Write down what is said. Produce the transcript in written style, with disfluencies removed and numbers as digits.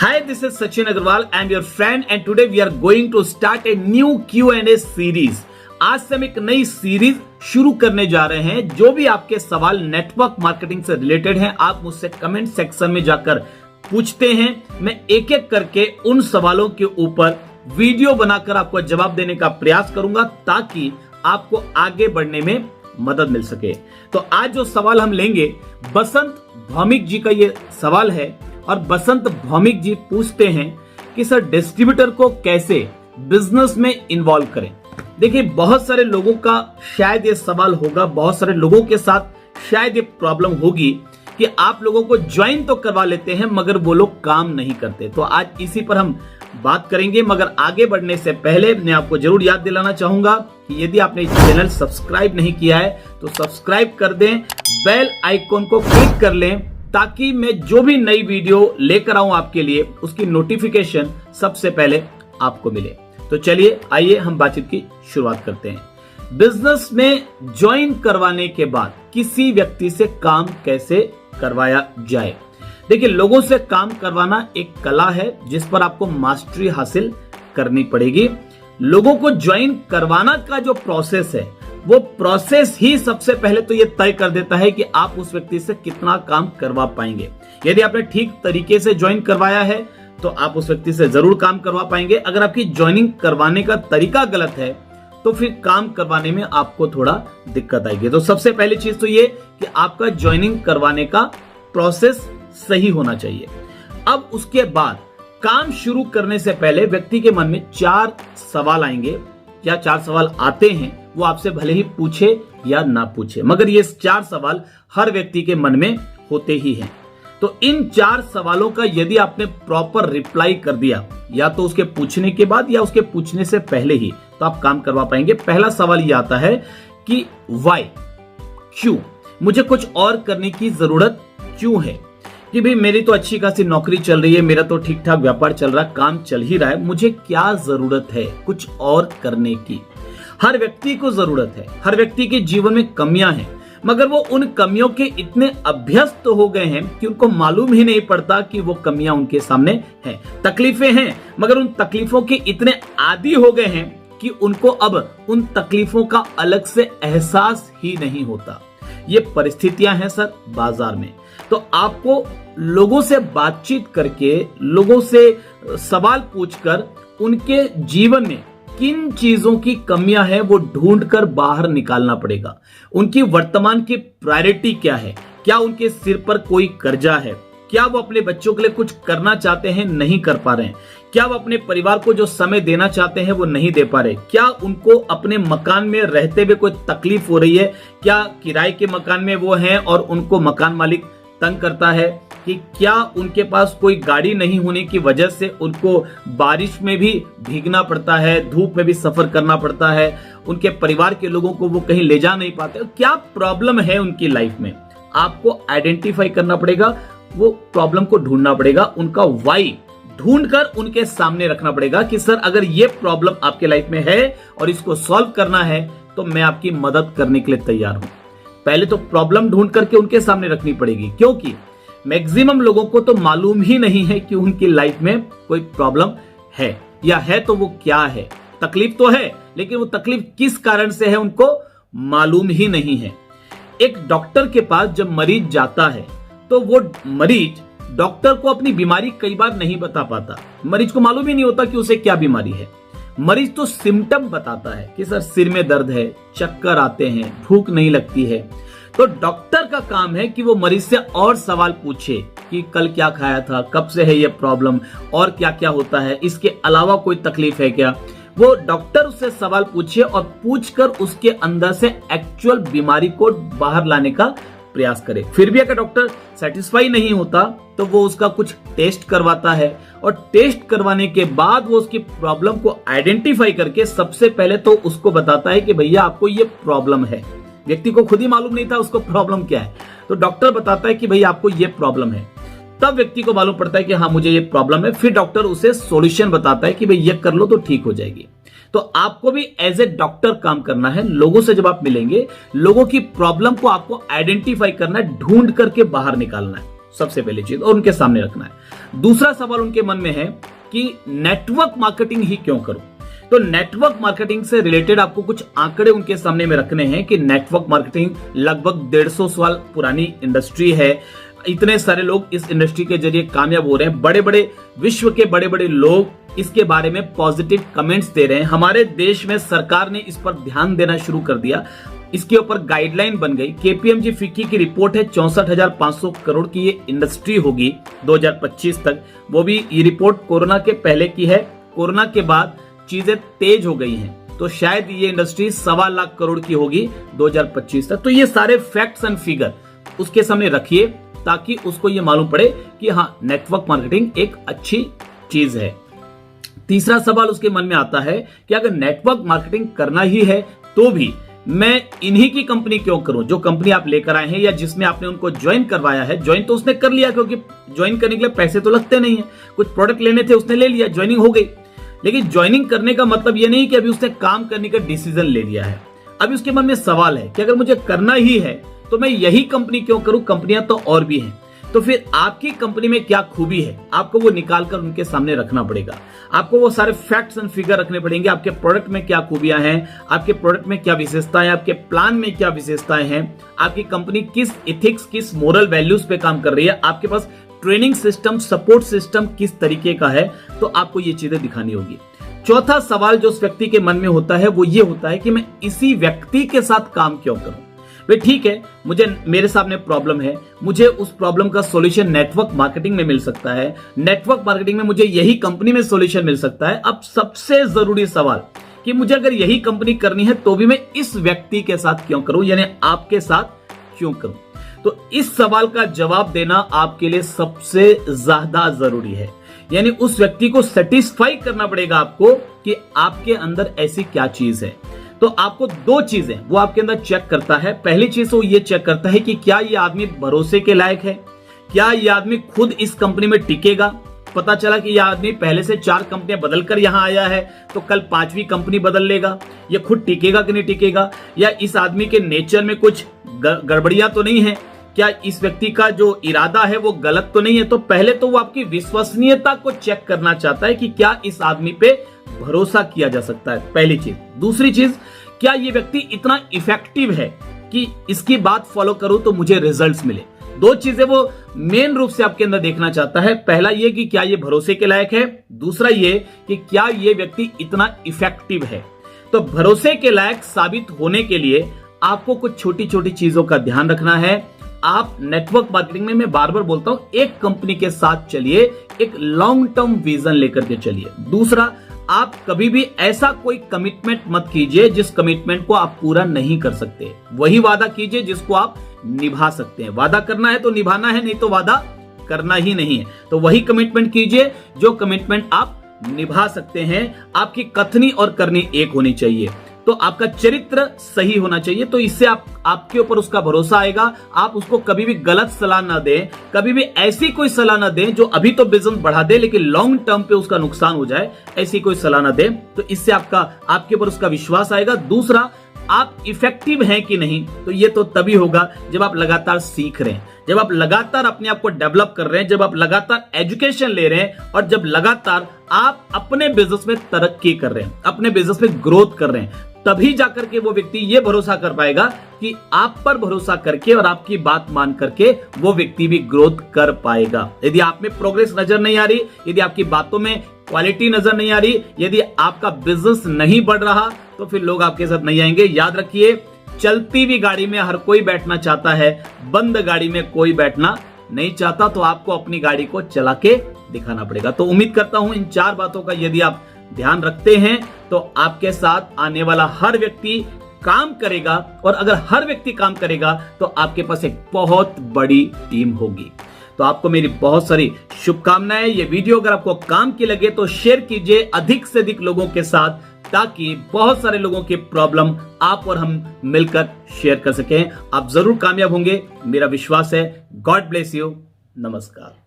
Hi, this is Sachin Agarwal. I am your friend and today we are going to start a new Q&A series. आज से हम एक नई series शुरू करने जा रहे हैं। जो भी आपके सवाल नेटवर्क मार्केटिंग से रिलेटेड हैं, आप मुझसे कमेंट सेक्शन में जाकर पूछते हैं। मैं एक एक करके उन सवालों के ऊपर वीडियो बनाकर आपको जवाब देने का प्रयास करूंगा ताकि आपको आगे बढ़ने में मदद मिल सके। तो आज जो सवाल हम लेंगे, बसंत भौमिक जी का ये सवाल है और बसंत भौमिक जी पूछते हैं कि सर डिस्ट्रीब्यूटर को कैसे बिजनेस में इन्वॉल्व करें। देखिए, बहुत सारे लोगों का शायद ये सवाल होगा, बहुत सारे लोगों के साथ शायद ये प्रॉब्लम होगी कि आप लोगों को ज्वाइन तो करवा लेते हैं मगर वो लोग काम नहीं करते। तो आज इसी पर हम बात करेंगे, मगर आगे बढ़ने से पहले मैं आपको जरूर याद दिलाना चाहूंगा कि यदि आपने चैनल सब्सक्राइब नहीं किया है तो सब्सक्राइब कर दें, बेल आइकॉन को क्लिक कर लें ताकि मैं जो भी नई वीडियो लेकर आऊं आपके लिए उसकी नोटिफिकेशन सबसे पहले आपको मिले। तो चलिए आइए हम बातचीत की शुरुआत करते हैं। बिजनेस में ज्वाइन करवाने के बाद किसी व्यक्ति से काम कैसे करवाया जाए। देखिए, लोगों से काम करवाना एक कला है जिस पर आपको मास्टरी हासिल करनी पड़ेगी। लोगों को ज्वाइन करवाना का जो प्रोसेस है, वो प्रोसेस ही सबसे पहले तो ये तय कर देता है कि आप उस व्यक्ति से कितना काम करवा पाएंगे। यदि आपने ठीक तरीके से ज्वाइन करवाया है तो आप उस व्यक्ति से जरूर काम करवा पाएंगे। अगर आपकी ज्वाइनिंग करवाने का तरीका गलत है तो फिर काम करवाने में आपको थोड़ा दिक्कत आएगी। तो सबसे पहली चीज तो ये कि आपका ज्वाइनिंग करवाने का प्रोसेस सही होना चाहिए। अब उसके बाद काम शुरू करने से पहले व्यक्ति के मन में 4 सवाल आएंगे या 4 सवाल आते हैं। वो आपसे भले ही पूछे या ना पूछे, मगर ये 4 सवाल हर व्यक्ति के मन में होते ही हैं। तो इन 4 सवालों का यदि आपने प्रॉपर रिप्लाई कर दिया, या तो उसके पूछने के बाद या उसके पूछने से पहले ही, तो आप काम करवा पाएंगे। पहला सवाल ये आता है कि वाई, क्यों, मुझे कुछ और करने की जरूरत क्यों है। कि भाई मेरी तो अच्छी खासी नौकरी चल रही है, मेरा तो ठीक ठाक व्यापार चल रहा है, काम चल ही रहा है, मुझे क्या जरूरत है कुछ और करने की। हर व्यक्ति को जरूरत है, हर व्यक्ति के जीवन में कमियां हैं, मगर वो उन कमियों के इतने अभ्यस्त हो गए हैं कि उनको मालूम ही नहीं पड़ता कि वो कमियां उनके सामने हैं। तकलीफें हैं, मगर उन तकलीफों के इतने आदी हो गए हैं कि उनको अब उन तकलीफों का अलग से एहसास ही नहीं होता। ये परिस्थितियां हैं सर बाजार में। तो आपको लोगों से बातचीत करके, लोगों से सवाल पूछकर उनके जीवन में किन चीजों की कमियां हैं वो ढूंढकर बाहर निकालना पड़ेगा। उनकी वर्तमान की प्रायोरिटी क्या है, क्या उनके सिर पर कोई कर्जा है, क्या वो अपने बच्चों के लिए कुछ करना चाहते हैं नहीं कर पा रहे हैं, क्या वो अपने परिवार को जो समय देना चाहते हैं वो नहीं दे पा रहे, क्या उनको अपने मकान में रहते हुए कोई तकलीफ हो रही है, क्या किराए के मकान में वो हैं और उनको मकान मालिक तंग करता है, कि क्या उनके पास कोई गाड़ी नहीं होने की वजह से उनको बारिश में भी भीगना पड़ता है, धूप में भी सफर करना पड़ता है, उनके परिवार के लोगों को वो कहीं ले जा नहीं पाते, क्या प्रॉब्लम है उनकी लाइफ में। आपको आइडेंटिफाई करना पड़ेगा, वो प्रॉब्लम को ढूंढना पड़ेगा, उनका वाई ढूंढकर उनके सामने रखना पड़ेगा कि सर अगर ये प्रॉब्लम आपके लाइफ में है और इसको सॉल्व करना है तो मैं आपकी मदद करने के लिए तैयार हूं। पहले तो प्रॉब्लम ढूंढ करके उनके सामने रखनी पड़ेगी, क्योंकि मैक्सिमम लोगों को तो मालूम ही नहीं है कि उनकी लाइफ में कोई प्रॉब्लम है, या है तो वो क्या है। तकलीफ तो है लेकिन वो तकलीफ किस कारण से है उनको मालूम ही नहीं है। एक डॉक्टर के पास जब मरीज जाता है तो वो मरीज डॉक्टर को अपनी बीमारी कई बार नहीं बता पाता। मरीज को मालूम ही नहीं होता कि उसे क्या बीमारी है। मरीज तो सिम्टम बताता है कि सर सिर में दर्द है, चक्कर आते हैं, भूख नहीं लगती है। तो डॉक्टर का काम है कि वो मरीज से और सवाल पूछे कि कल क्या खाया था, कब से है ये प्रॉब्लम, और क्या क्या होता है, इसके अलावा कोई तकलीफ है क्या। वो डॉक्टर उससे सवाल पूछे और पूछकर उसके अंदर से एक्चुअल बीमारी को बाहर लाने का प्रयास करे। फिर भी अगर डॉक्टर सेटिस्फाई नहीं होता तो वो उसका कुछ टेस्ट करवाता है, और टेस्ट करवाने के बाद वो उसकी प्रॉब्लम को आइडेंटिफाई करके सबसे पहले तो उसको बताता है कि भैया आपको ये प्रॉब्लम है। व्यक्ति को खुद ही मालूम नहीं था उसको प्रॉब्लम क्या है, तो डॉक्टर बताता है कि भैया आपको ये प्रॉब्लम है। तब व्यक्ति को मालूम पड़ता है कि हाँ मुझे ये प्रॉब्लम है। फिर डॉक्टर उसे सॉल्यूशन बताता है कि भाई ये कर लो तो ठीक हो जाएगी। तो आपको भी एज ए डॉक्टर काम करना है। लोगों से जब आप मिलेंगे, लोगों की प्रॉब्लम को आपको आइडेंटिफाई करना है, ढूंढ करके बाहर निकालना है। सबसे पहली चीज, और उनके सामने रखना है। दूसरा सवाल उनके मन में है कि नेटवर्क मार्केटिंग ही क्यों करूं। तो नेटवर्क मार्केटिंग से रिलेटेड आपको कुछ आंकड़े उनके सामने में रखने हैं कि नेटवर्क मार्केटिंग लगभग 150 साल पुरानी इंडस्ट्री है। इतने सारे लोग इस इंडस्ट्री के जरिए कामयाब हो रहे हैं। बड़े बड़े विश्व के बड़े बड़े लोग इसके बारे में पॉजिटिव कमेंट्स दे रहे हैं। हमारे देश में सरकार ने इस पर ध्यान देना शुरू कर दिया, इसके ऊपर गाइडलाइन बन गई। केपीएमजी फिक्की की रिपोर्ट है 64,500 करोड़ की ये इंडस्ट्री होगी 2025 तक। वो भी ये रिपोर्ट कोरोना के पहले की है। कोरोना के बाद चीजें तेज हो गई हैं, तो शायद ये इंडस्ट्री 1.25 लाख करोड़ की होगी 2025 तक। तो ये सारे फैक्ट्स एंड फिगर उसके सामने रखिए ताकि उसको ये मालूम पड़े कि हाँ, नेटवर्क मार्केटिंग एक अच्छी चीज है। तीसरा सवाल उसके मन में आता है कि अगर नेटवर्क मार्केटिंग करना ही है तो भी मैं इन्हीं की कंपनी क्यों करूं, जो कंपनी आप लेकर आए हैं या जिसमें आपने उनको ज्वाइन करवाया है। ज्वाइन तो उसने कर लिया, क्योंकि ज्वाइन करने के लिए पैसे तो लगते नहीं है। कुछ प्रोडक्ट लेने थे, उसने ले लिया, ज्वाइनिंग हो गई। लेकिन ज्वाइनिंग करने का मतलब यह नहीं कि अभी उसने काम करने का डिसीजन ले लिया है। अभी उसके मन में सवाल है कि अगर मुझे करना ही है तो मैं यही कंपनी क्यों करूं, कंपनियां तो और भी हैं। तो फिर आपकी कंपनी में क्या खूबी है, आपको वो निकालकर उनके सामने रखना पड़ेगा। आपको वो सारे फैक्ट्स एंड फिगर रखने पड़ेंगे। आपके प्रोडक्ट में क्या खूबियां हैं, आपके प्रोडक्ट में क्या विशेषताएं, आपके प्लान में क्या विशेषताएं हैं, आपकी कंपनी किस इथिक्स, किस मोरल वैल्यूज पे काम कर रही है, आपके पास ट्रेनिंग सिस्टम, सपोर्ट सिस्टम किस तरीके का है, तो आपको ये चीजें दिखानी होगी। चौथा सवाल जो उस व्यक्ति के मन में होता है वो ये होता है कि मैं इसी व्यक्ति के साथ काम क्यों करूं। भाई ठीक है, मेरे सामने प्रॉब्लम है, मुझे उस प्रॉब्लम का सॉल्यूशन नेटवर्क मार्केटिंग में मिल सकता है। नेटवर्क मार्केटिंग में मुझे यही कंपनी में सॉल्यूशन मिल सकता है। अब सबसे जरूरी सवाल कि मुझे अगर यही कंपनी करनी है तो भी मैं इस व्यक्ति के साथ क्यों करूं, यानी आपके साथ क्यों करूं। तो इस सवाल का जवाब देना आपके लिए सबसे ज्यादा जरूरी है। यानी उस व्यक्ति को सेटिस्फाई करना पड़ेगा आपको कि आपके अंदर ऐसी क्या चीज है। तो आपको दो चीजें वो आपके अंदर चेक करता है। पहली चीज वो ये चेक करता है कि क्या ये आदमी भरोसे के लायक है, क्या ये आदमी खुद इस कंपनी में टिकेगा। पता चला कि यह आदमी पहले से 4 कंपनियां बदलकर यहां आया है, तो कल 5वीं कंपनी बदल लेगा। ये खुद टिकेगा कि नहीं टिकेगा, या इस आदमी के नेचर में कुछ गड़बड़ियां तो नहीं है, क्या इस व्यक्ति का जो इरादा है वो गलत तो नहीं है। तो पहले तो वो आपकी विश्वसनीयता को चेक करना चाहता है कि क्या इस आदमी पे भरोसा किया जा सकता है, पहली चीज। दूसरी चीज, क्या ये व्यक्ति इतना इफेक्टिव है कि इसकी बात फॉलो करूं तो मुझे रिजल्ट्स मिले। दो चीजें वो मेन रूप से आपके अंदर देखना चाहता है। पहला ये कि क्या ये भरोसे के लायक है, दूसरा ये कि क्या ये व्यक्ति इतना इफेक्टिव है। तो भरोसे के लायक साबित होने के लिए आपको कुछ छोटी छोटी चीजों का ध्यान रखना है। आप नेटवर्क मार्केटिंग में, मैं बार बार बोलता हूं, एक कंपनी के साथ चलिए, एक लॉन्ग टर्म विजन लेकर के चलिए। दूसरा, आप कभी भी ऐसा कोई कमिटमेंट मत कीजिए जिस कमिटमेंट को आप पूरा नहीं कर सकते। वही वादा कीजिए जिसको आप निभा सकते हैं। वादा करना है तो निभाना है, नहीं तो वादा करना ही नहीं है। तो वही कमिटमेंट कीजिए जो कमिटमेंट आप निभा सकते हैं। आपकी कथनी और करनी एक होनी चाहिए। तो आपका चरित्र सही होना चाहिए, तो इससे आपके ऊपर उसका भरोसा आएगा। आप उसको कभी भी गलत सलाह ना दें, कभी भी ऐसी कोई सलाह ना दें जो अभी तो बिजनेस बढ़ा दे लेकिन लॉन्ग टर्म पे उसका नुकसान हो जाए, ऐसी कोई सलाह ना दें। तो इससे आपके ऊपर उसका विश्वास आएगा। दूसरा, आप इफेक्टिव हैं कि नहीं, तो ये तो तभी होगा जब आप लगातार सीख रहे हैं, जब आप लगातार अपने आप को डेवलप कर रहे हैं, जब आप लगातार एजुकेशन ले रहे हैं, और जब लगातार आप अपने बिजनेस में तरक्की कर रहे हैं, अपने बिजनेस में ग्रोथ कर रहे हैं। तभी जाकर के वो व्यक्ति ये भरोसा कर पाएगा कि आप पर भरोसा करके और आपकी बात मान करके वो व्यक्ति भी ग्रोथ कर पाएगा। यदि आप में प्रोग्रेस नजर नहीं आ रही, यदि आपकी बातों में क्वालिटी नजर नहीं आ रही, यदि आपका बिजनेस नहीं बढ़ रहा, तो फिर लोग आपके साथ नहीं आएंगे। याद रखिए, चलती हुई गाड़ी में हर कोई बैठना चाहता है, बंद गाड़ी में कोई बैठना नहीं चाहता। तो आपको अपनी गाड़ी को चला के दिखाना पड़ेगा। तो उम्मीद करता हूं इन 4 बातों का यदि आप ध्यान रखते हैं तो आपके साथ आने वाला हर व्यक्ति काम करेगा, और अगर हर व्यक्ति काम करेगा तो आपके पास एक बहुत बड़ी टीम होगी। तो आपको मेरी बहुत सारी शुभकामनाएं। ये वीडियो अगर आपको काम की लगे तो शेयर कीजिए अधिक से अधिक लोगों के साथ, ताकि बहुत सारे लोगों की प्रॉब्लम आप और हम मिलकर शेयर कर सकें। आप जरूर कामयाब होंगे, मेरा विश्वास है। God bless you. नमस्कार।